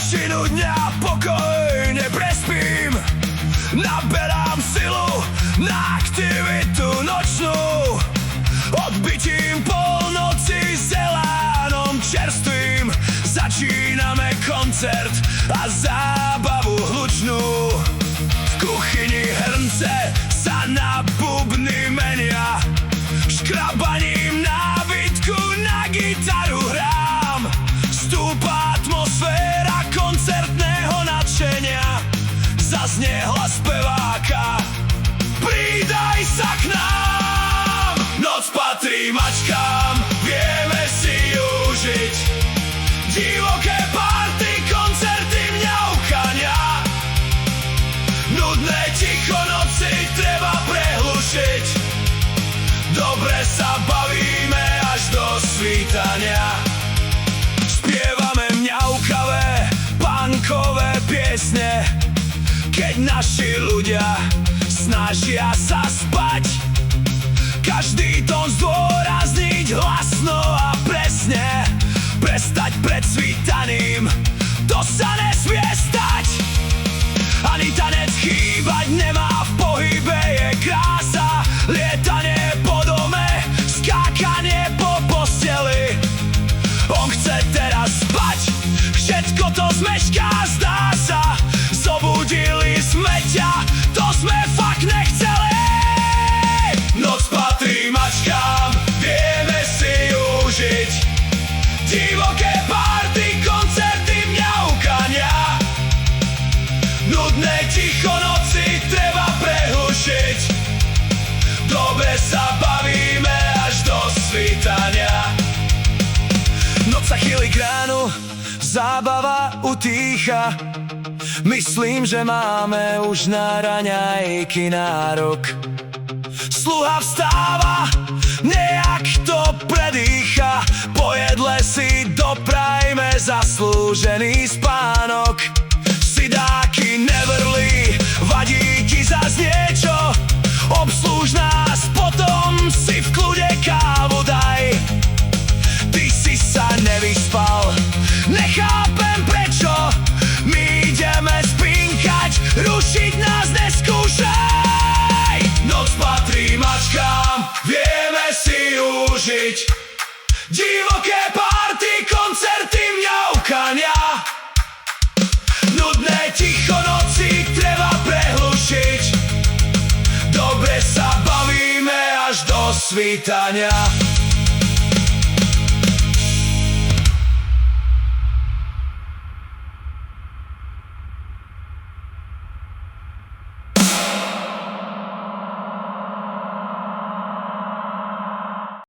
Väčšinu dňa pokojne prespím, naberám silu na aktivitu nočnú. Odbytím polnoci s elánom čerstvým začíname koncert a zábavu hlučnú. V kuchyni hrnce sa na bubny menia, škrabaním nábytku na gitaru hrám. Stúpa atmosféra koncertného nadšenia, zaznie hlas speváka: pridaj sa k nám! Noc patrí mačkám, vieme si užiť divoké party, koncerty, mňaukania. Nudné ticho noci treba prehlušiť, dobre sa bavíme až do svítania. Spievame mňaukavé, punkové piesne, keď naši ľudia snažia sa spať. Každý tón zdôrazniť hlasno a presne, prestať pred svítaním, to sa nesmie stať. Ani tanec chýbať nemá, v pohybe je krása. Lietanie po dome, skákanie po posteli. On chce teraz spať, všetko to zmešká, zdá sa. Zobudili sme ťa, to sme fakt nechceli. Noc patrí mačkám, vieme si užiť divoké party, koncerty, mňaukania. Nudné ticho noci treba prehlušiť, dobre sa bavíme až do svítania. Noc sa chýli k ránu, zábava utícha. Myslím, že máme už na raňajky nárok. Sluha vstáva, nejak to predýcha. Po jedle si doprajme zaslúžený spánok. Sidáky nevrli, vadí ti zas niečo, obslúž nás, potom si v kľude kávu daj. Ty si sa nevyspal, nechápem prečo, my ideme spinkať, rušiť nás neskúšaj. Noc patrí mačkám, vieme si užiť divoké party, koncerty, mňaukania. Nudné ticho noci treba prehlušiť, dobre sa bavíme až do svítania.